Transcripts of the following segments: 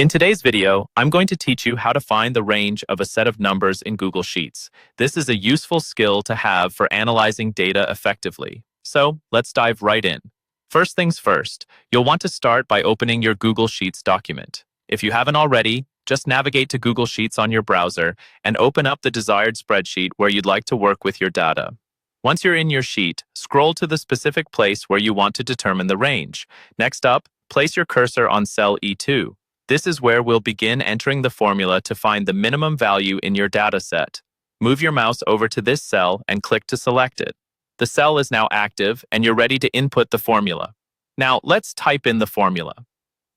In today's video, I'm going to teach you how to find the range of a set of numbers in Google Sheets. This is a useful skill to have for analyzing data effectively. So let's dive right in. First things first, you'll want to start by opening your Google Sheets document. If you haven't already, just navigate to Google Sheets on your browser and open up the desired spreadsheet where you'd like to work with your data. Once you're in your sheet, scroll to the specific place where you want to determine the range. Next up, place your cursor on cell E2. This is where we'll begin entering the formula to find the minimum value in your data set. Move your mouse over to this cell and click to select it. The cell is now active and you're ready to input the formula. Now let's type in the formula.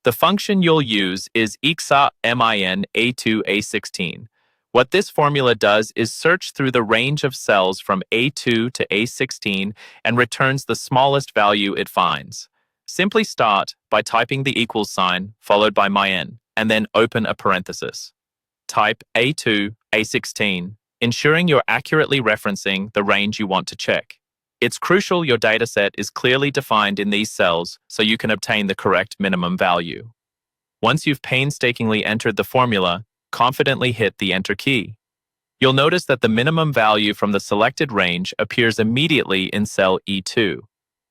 The function you'll use is IXA min A2 A16. What this formula does is search through the range of cells from A2 to A16 and returns the smallest value it finds. Simply start by typing the equals sign followed by min, and then open a parenthesis. Type A2, A16, ensuring you're accurately referencing the range you want to check. It's crucial your dataset is clearly defined in these cells so you can obtain the correct minimum value. Once you've painstakingly entered the formula, confidently hit the Enter key. You'll notice that the minimum value from the selected range appears immediately in cell E2.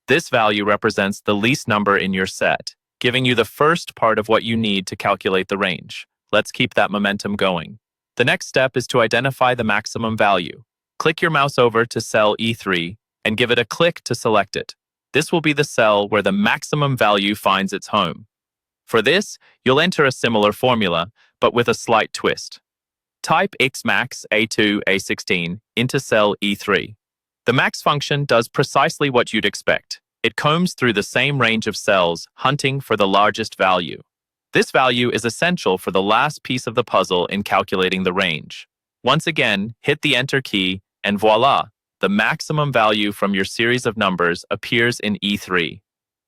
This value represents the least number in your set, giving you the first part of what you need to calculate the range. Let's keep that momentum going. The next step is to identify the maximum value. Click your mouse over to cell E3 and give it a click to select it. This will be the cell where the maximum value finds its home. For this, you'll enter a similar formula, but with a slight twist. Type Xmax A2 A16 into cell E3. The max function does precisely what you'd expect. It combs through the same range of cells, hunting for the largest value. This value is essential for the last piece of the puzzle in calculating the range. Once again, hit the Enter key, and voila, the maximum value from your series of numbers appears in E3.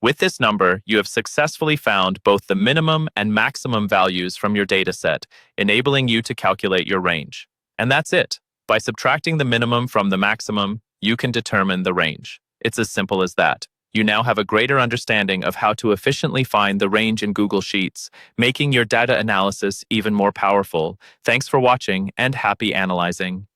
With this number, you have successfully found both the minimum and maximum values from your dataset, enabling you to calculate your range. And that's it. By subtracting the minimum from the maximum, you can determine the range. It's as simple as that. You now have a greater understanding of how to efficiently find the range in Google Sheets, making your data analysis even more powerful. Thanks for watching and happy analyzing.